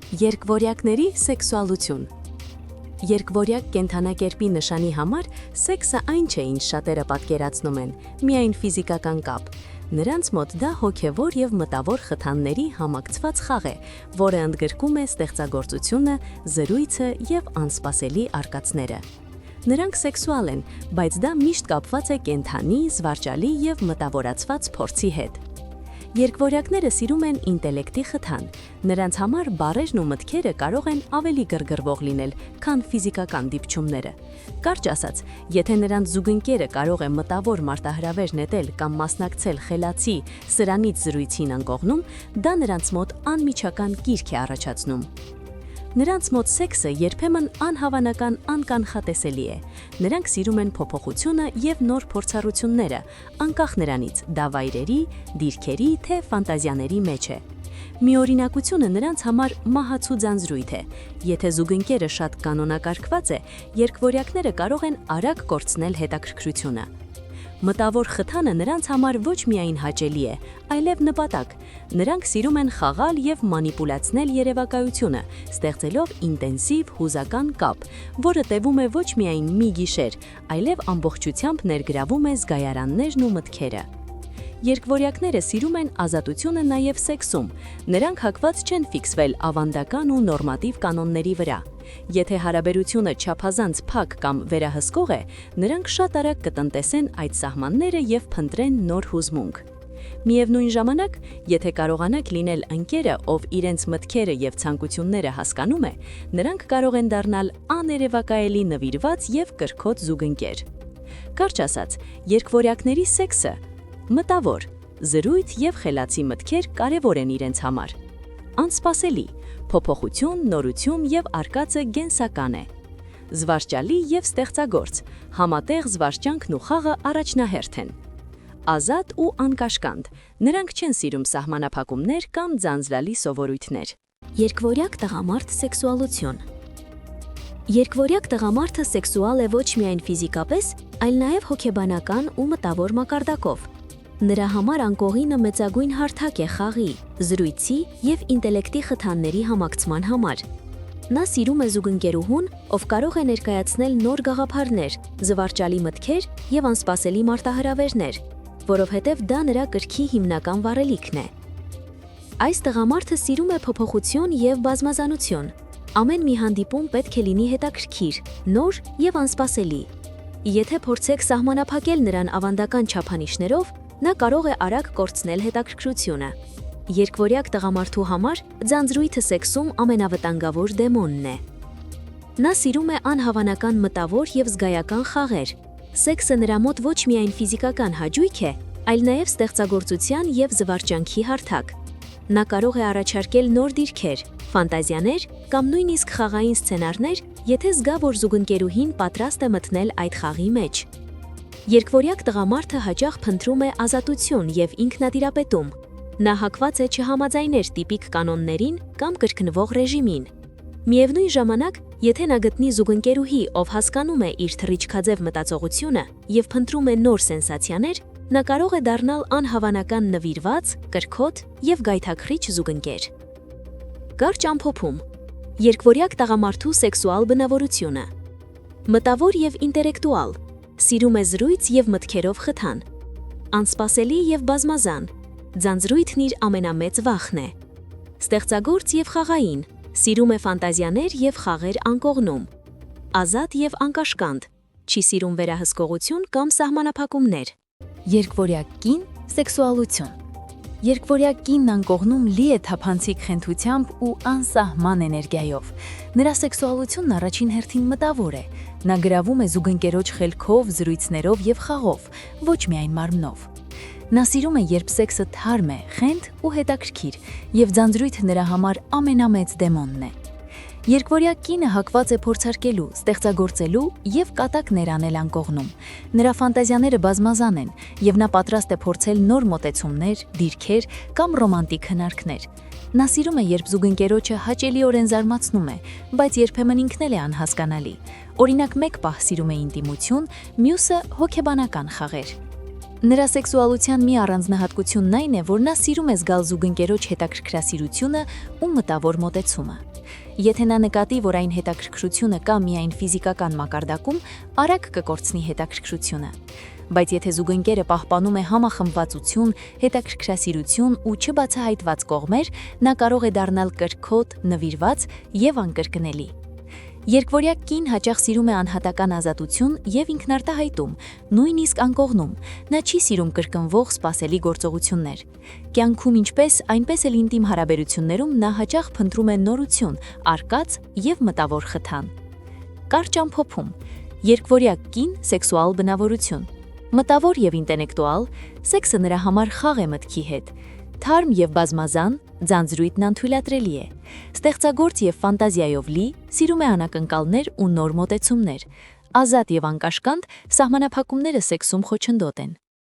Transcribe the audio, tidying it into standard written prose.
Երկվորյակների սեքսուալություն։ Երկվորյակ կենդանակերպի նշանի համար սեքսը այն չէ, ինչ շատերը պատկերացնում են, միայն ֆիզիկական կապ։ Նրանց մոտ դա հոգևոր և մտավոր խթանների համակցված խաղ է, որը ընդգրկում է ստեղծագործությունը, զրույցը և անսպասելի արկածները։ Նրանք սեքսուալ են, բայց դա միշտ կապված է կենդանի, զվարճալի և մտավորացված փորձի հետ։ Երկվորյակները սիրում են ինտելեկտի խթան, նրանց համար բառերն ու մտքերը կարող են ավելի գրգռվող լինել, քան ֆիզիկական դիպչումները։ Կարճ ասած, եթե նրանց զուգընկերը կարող է մտավոր մարտահրավեր նետել կամ մասնակցել խելացի, սրանից զրույցին անկողնում, դա նրանց մոտ անմիջական կիրք է առաջացնում։ Նրանց մոտ սեքսը երբեմն անհավանական անկանխատեսելի է։ Նրանք սիրում են փոփոխությունը և նոր փորձառությունները, անկախ նրանից դա վայրերի, դիրքերի, թե ֆանտազիաների մեջ է։ Միօրինակությունը նրանց համար մահացու ձանձրույթ է։ Եթե զուգընկերը շատ կանոնակարգված է, երկվորյակները կարող են արագ կորցնել հետաքրքրությունը։ Մտավոր խթանը նրանց համար ոչ միայն հաճելի է, այլև նպատակ։ Նրանք սիրում են խաղալ և մանիպուլացնել երևակայությունը, ստեղծելով ինտենսիվ հուզական կապ, որը տևում է ոչ միայն մի գիշեր, այլև ամբողջությամբ ներգրավում է զգայարաններն ու մտքերը։ Երկվորյակները սիրում են ազատությունը նաև սեքսում, նրանք հակված չեն ֆիքսվել ավանդական ու նորմատիվ կանոնների վրա։ Եթե հարաբերությունը չափազանց փակ կամ վերահսկող է, նրանք շատ արագ կտնտեսեն այդ սահմանները և փնտրեն նոր հուզմունք։ Միևնույն ժամանակ, եթե կարողանաք լինել ընկերը, ով իրենց մտքերը և ցանկությունները հասկանում է, նրանք կարող են դառնալ աներևակայելի նվիրված և կրքոտ զուգընկեր։ Կարճ ասած, երկվորյակների սեքսը մտավոր, զրույթ և խելացի մտքեր կարևոր են իրենց համար։ Անսպասելի, փոփոխություն, նորություն և արկածը գենսական է։ Զվարճալի և ստեղծագործ, համատեղ զվարճանքն ու խաղը առաջնահերթ են։ Ազատ ու անկաշկանդ, նրանք չեն սիրում սահմանափակումներ կամ ձանձրալի սովորույթներ։ Երկվորյակ տղամարդ սեքսուալություն։ Երկվորյակ տղամարդը սեքսուալ է ոչ միայն ֆիզիկապես, այլ նաև հոգեբանական ու մտավոր մակարդակով։ Նրա համար անկողինը մեծագույն հարթակ է խաղի, զրույցի և ինտելեկտի խթանների համակցման համար։ Նա սիրում է զուգընկերուհուն, ով կարող է ներկայացնել նոր գաղափարներ, զվարճալի մտքեր և անսպասելի մարտահրավերներ, որովհետև դա նրա կրքի հիմնական վառելիքն է։ Այս տղամարդը սիրում է փոփոխություն և բազմազանություն։ Ամեն մի հանդիպում պետք է լինի հետաքրքիր, նոր և անսպասելի։ Եթե փորձեք սահմանափակել նրան ավանդական չափանիշներով, նա կարող է արագ կորցնել հետաքրքրությունը։ Երկվորյակ տղամարդու համար ձանձրույթը սեքսում ամենավտանգավոր դեմոնն է։ Նա սիրում է անհավանական մտավոր և զգայական խաղեր։ Սեքսը նրա մոտ ոչ միայն ֆիզիկական հաճույք է, այլ նաև ստեղծագործության և զվարճանքի հարթակ։ Նա կարող է առաջարկել նոր դիրքեր, ֆանտազիաներ կամ նույնիսկ խաղային սցենարներ, եթե զգա, որ զուգընկերուհին պատրաստ է մտնել այդ խաղի մեջ։ Երկվորյակ տղամարդը հաճախ փնտրում է ազատություն և ինքնատիրապետում։ Նա հակված է չհամաձայնել տիպիկ կանոններին կամ կրկնվող ռեժիմին։ Միևնույն ժամանակ, եթե նա գտնի զուգընկերուհի, ով հասկանում է իր թռիչքաձև մտածողությունը և փնտրում է նոր սենսացիաներ, նա կարող է դառնալ անհավանական նվիրված, կրքոտ և գայթակղիչ զուգընկեր։ Կարճ ամփոփում։ Երկվորյակ տղամարդու սեքսուալ բնավորությունը։ Մտավոր և ինտելեկտուալ, սիրում է զրույց և մտքերով խթան։ Անսպասելի և բազմազան, ձանձրույթն իր ամենամեծ վախն է։ Ստեղծագործ և խաղային, սիրում է ֆանտազիաներ և խաղեր անկողնում։ Ազատ և անկաշկանդ, չի սիրում վերահսկողություն կամ սահմանափակումներ։ Երկվորյակ կին սեքսուալություն։ Երկվորյակ կինն անկողնում լի է թափանցիկ խենթությամբ ու անսահման էներգիայով։ Նրա սեքսուալությունն առաջին հերթին մտավոր է։ Նա գրավում է զուգընկերոջ խելքով, զրույցներով և խաղով, ոչ միայն մարմնով։ Նա սիրում է, երբ սեքսը թարմ է, խենթ ու հետաքրքիր, և ձանձրույթը նրա համար ամենամեծ դեմոնն է։ Երկվորյակ կինը հակված է փորձարկելու, ստեղծագործելու և կատակ ներանել անկողնում։ Նրա ֆանտազիաները բազմազան են, և նա պատրաստ է փորձել նոր մոտեցումներ, դիրքեր կամ ռոմանտիկ հնարքներ։ Նա սիրում է, երբ զուգընկերոջը հաճելիորեն զարմացնում է, բայց երբեմն ինքն էլ է անհասկանալի։ Օրինակ, մեկ պահ սիրում է ինտիմություն, մյուսը հոգեբանական խաղեր։ Նրա սեքսուալության մի առանձնահատկությունն այն է, որ նա սիրում է զգալ զուգընկերոջ հետաքրքրասիրությունը ու մտավոր մոտեցումը։ Եթե նա նկատի, որ այն հետաքրքրությունը կա միայն ֆիզիկական մակարդակում, արագ կկորցնի հետաքրքրությունը։ Բայց եթե զուգընկերը պահպանում է համախմբվածություն, հետաքրքրասիրություն ու չբացահայտված կողմեր, նա կարող է դառնալ կրքոտ, նվիրված եւ անկրկնելի։ Երկվորյակ կին հաճախ սիրում է անհատական ազատություն եւ ինքնարտահայտում, նույնիսկ անկողնում։ Նա չի սիրում կրկնվող սպասելի գործողություններ։ Կյանքում ինչպես, այնպես էլ ինտիմ հարաբերություններում նա հաճախ փնտրում է նորություն, արկած եւ մտավոր խթան։ Կարճ ամփոփում. երկվորյակ կին սեքսուալ բնավորություն։ Մտավոր եւ ինտելեկտուալ, սեքսը նրա համար խաղ է մտքի հետ։ Թարմ եւ բազմազան, ձանձրույթն անթույլատրելի է։ Ստեղծագործ եւ ֆանտազիայով լի, սիրում է անակնկալներ ու նոր մոտեցումներ։ Ազատ եւ անկաշկանդ, սահմանափակումները սեքսում խոչընդոտ են։